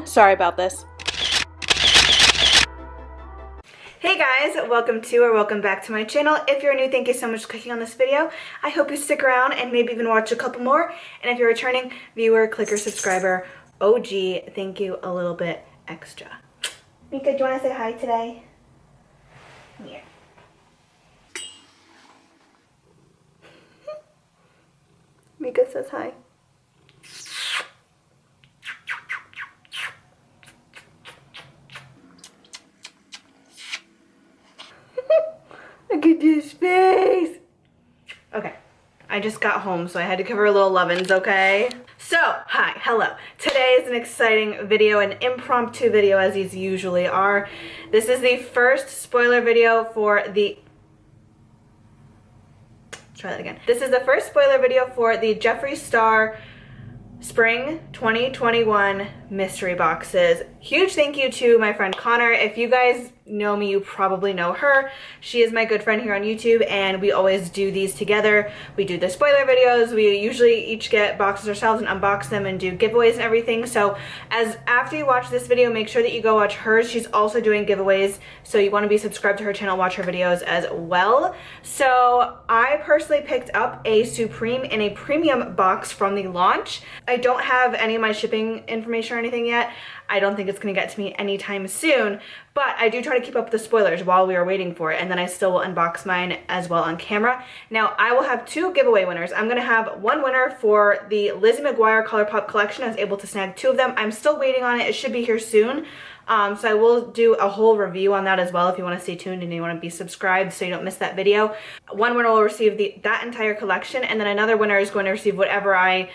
Sorry about this. Hey guys, welcome back to my channel. If you're new, thank you so much for clicking on this video. I hope you stick around and maybe even watch a couple more. And if you're a returning viewer, clicker, subscriber, OG, thank you a little bit extra. Mika, do you want to say hi today? Come here. Mika says hi. Look at his face. Okay, I just got home, so I had to cover a little lovin's, okay? So, hi, hello. Today is an exciting video, an impromptu video as these usually are. This is the first spoiler video for the... Try that again. This is the first spoiler video for the Jeffree Star Spring 2021 mystery boxes. Huge thank you to my friend Connor. If you guys know me, you probably know her. She is my good friend here on YouTube, and we always do these together. We do the spoiler videos. We usually each get boxes ourselves and unbox them and do giveaways and everything. So after you watch this video, make sure that you go watch hers. She's also doing giveaways, so you want to be subscribed to her channel, watch her videos as well. So I personally picked up a Supreme in a premium box from the launch. I don't have any of my shipping information or anything yet. I don't think it's going to get to me anytime soon, but I do try to keep up with the spoilers while we are waiting for it, and then I still will unbox mine as well on camera. Now, I will have two giveaway winners. I'm going to have one winner for the Lizzie McGuire ColourPop collection. I was able to snag two of them. I'm still waiting on it. It should be here soon. So I will do a whole review on that as well if you want to stay tuned and you want to be subscribed so you don't miss that video. One winner will receive that entire collection, and then another winner is going to receive whatever I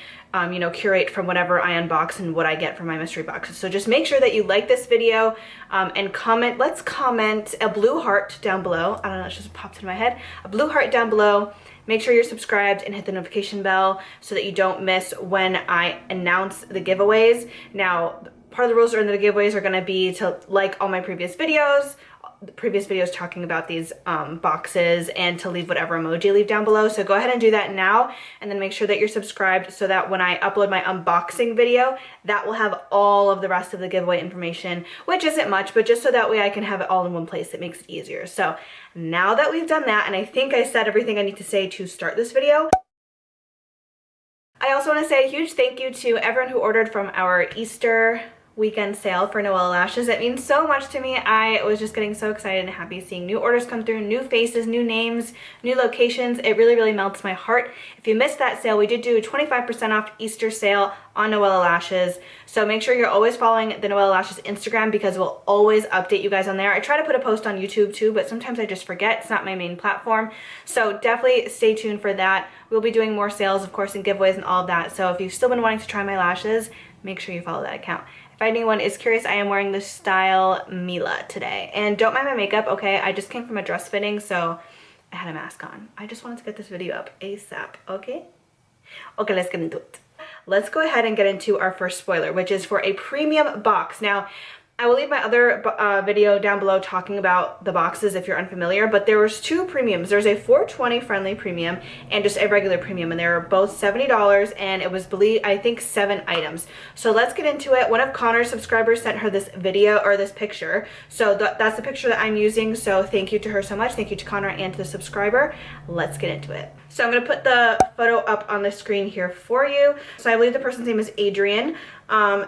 curate from whatever I unbox and what I get from my mystery boxes. So just make sure that you like this video and comment. Let's comment a blue heart down below. I don't know, it just popped into my head. A blue heart down below. Make sure you're subscribed and hit the notification bell so that you don't miss when I announce the giveaways. Now, part of the rules in the giveaways are going to be to like all my previous videos, talking about these boxes, and to leave whatever emoji you leave down below. So go ahead and do that now, and then make sure that you're subscribed so that when I upload my unboxing video, that will have all of the rest of the giveaway information, which isn't much, but just so that way I can have it all in one place. It makes it easier. So now that we've done that, and I think I said everything I need to say to start this video, I also want to say a huge thank you to everyone who ordered from our Easter weekend sale for Noelle lashes. It means so much to me. I was just getting so excited and happy seeing new orders come through, new faces, new names, new locations. It really melts my heart. If you missed that sale, we did do a 25% off Easter sale on Noelle lashes. So make sure you're always following the Noelle lashes Instagram, because we'll always update you guys on there. I try to put a post on YouTube too, but sometimes I just forget. It's not my main platform. So definitely stay tuned for that. We'll be doing more sales, of course, and giveaways and all of that. So if you've still been wanting to try my lashes, make sure you follow that account. If anyone is curious, I am wearing the style Mila today. And don't mind my makeup, okay? I just came from a dress fitting, so I had a mask on. I just wanted to get this video up ASAP, okay? Okay, let's get into it. Let's go ahead and get into our first spoiler, which is for a premium box. Now, I will leave my other video down below talking about the boxes if you're unfamiliar, but there was two premiums. There's a 420 friendly premium and just a regular premium, and they were both $70, and it was, I think, 7 items. So let's get into it. One of Connor's subscribers sent her this video, or this picture, so that's the picture that I'm using, so thank you to her so much. Thank you to Connor and to the subscriber. Let's get into it. So I'm going to put the photo up on the screen here for you. So I believe the person's name is Adrian.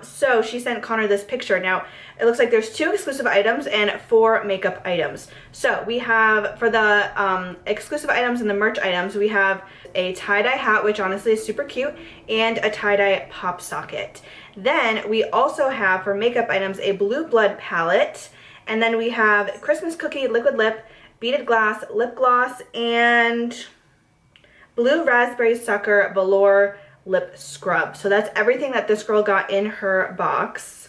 So she sent Connor this picture. Now, it looks like there's 2 exclusive items and 4 makeup items. So we have, for the exclusive items and the merch items, we have a tie-dye hat, which honestly is super cute, and a tie-dye pop socket. Then we also have, for makeup items, a blue blood palette. And then we have Christmas cookie liquid lip, beaded glass lip gloss, and blue raspberry sucker velour lip scrub. So that's everything that this girl got in her box,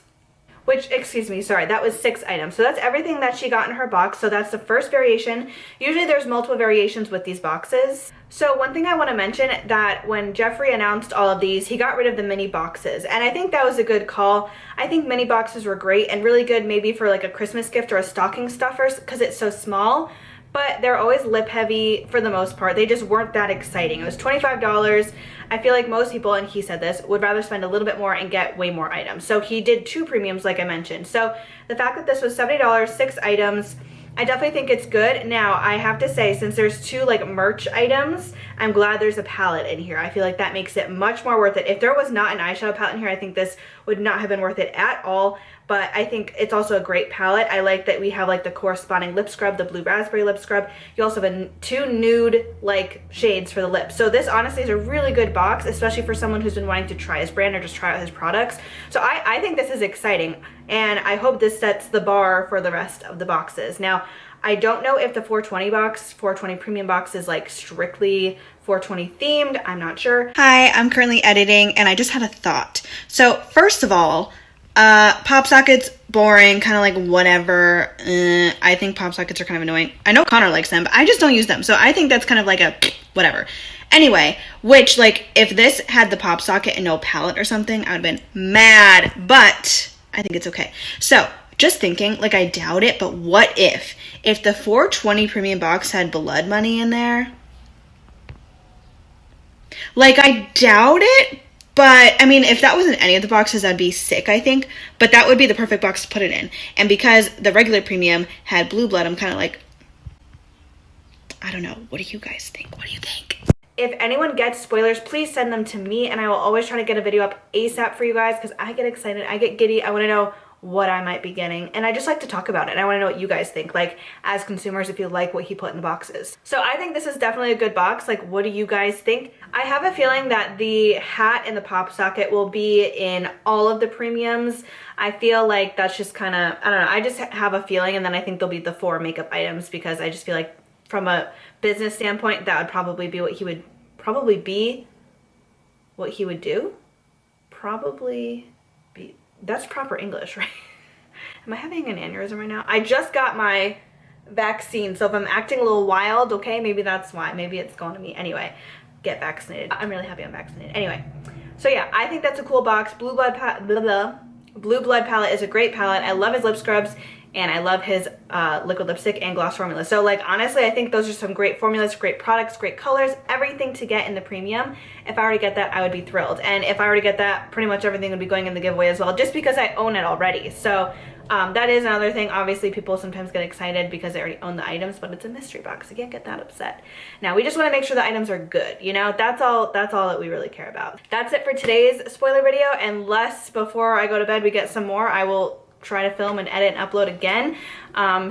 which, excuse me, sorry, that was 6 items. So that's everything that she got in her box. So that's the first variation. Usually there's multiple variations with these boxes. So one thing I want to mention, that when Jeffree announced all of these, he got rid of the mini boxes, and I think that was a good call. I think mini boxes were great and really good maybe for like a Christmas gift or a stocking stuffer, because it's so small. but they're always lip heavy for the most part. They just weren't that exciting. It was $25. I feel like most people, and he said this, would rather spend a little bit more and get way more items. So he did 2 premiums like I mentioned. So the fact that this was $70, 6 items, I definitely think it's good. Now, I have to say, since there's 2 like merch items, I'm glad there's a palette in here. I feel like that makes it much more worth it. If there was not an eyeshadow palette in here, I think this would not have been worth it at all. But I think it's also a great palette. I like that we have like the corresponding lip scrub, the blue raspberry lip scrub. You also have 2 nude like shades for the lips. So this honestly is a really good box, especially for someone who's been wanting to try his brand or just try out his products. So I think this is exciting, and I hope this sets the bar for the rest of the boxes. Now, I don't know if the 420 box, 420 premium box is like strictly 420 themed. I'm not sure. Hi, I'm currently editing and I just had a thought. So first of all, pop sockets, boring, kind of like whatever. I think pop sockets are kind of annoying. I know Connor likes them, but I just don't use them. So I think that's kind of like a whatever. Anyway, which like if this had the pop socket and no palette or something, I would have been mad, but I think it's okay. So just thinking, like I doubt it, but what if the 420 premium box had blood money in there? Like I doubt it, but I mean, if that was in any of the boxes, that'd be sick, I think. But that would be the perfect box to put it in. And because the regular premium had blue blood, I'm kind of like, I don't know. What do you guys think? What do you think? If anyone gets spoilers, please send them to me, and I will always try to get a video up ASAP for you guys because I get excited. I get giddy. I want to know what I might be getting, and I just like to talk about it, and I want to know what you guys think, like as consumers, if you like what he put in the boxes. So I think this is definitely a good box. Like, what do you guys think? I have a feeling that the hat and the pop socket will be in all of the premiums. I feel like that's just kind of, I don't know, I just have a feeling, and then I think there'll be the 4 makeup items because I just feel like from a business standpoint, that would probably be what he would do. Probably be, that's proper English, right? Am I having an aneurysm right now? I just got my vaccine, so if I'm acting a little wild, okay, maybe that's why. Maybe it's going to me. Anyway, get vaccinated. I'm really happy I'm vaccinated. Anyway, so yeah, I think that's a cool box. Blue Blood palette is a great palette. I love his lip scrubs, and I love his liquid lipstick and gloss formula. So like honestly, I think those are some great formulas, great products, great colors, everything to get in the premium. If I were to get that, I would be thrilled. And if I were to get that, pretty much everything would be going in the giveaway as well, just because I own it already. So that is another thing. Obviously, people sometimes get excited because they already own the items, but it's a mystery box. You can't get that upset. Now, we just want to make sure the items are good, you know? That's all that we really care about. That's it for today's spoiler video. Unless before I go to bed we get some more, I will try to film and edit and upload again.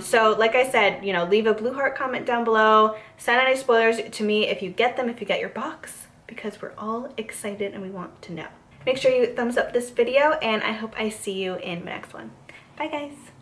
So like I said, you know, leave a blue heart comment down below. Send any spoilers to me if you get them, if you get your box, because we're all excited and we want to know. Make sure you thumbs up this video, and I hope I see you in my next one. Bye guys.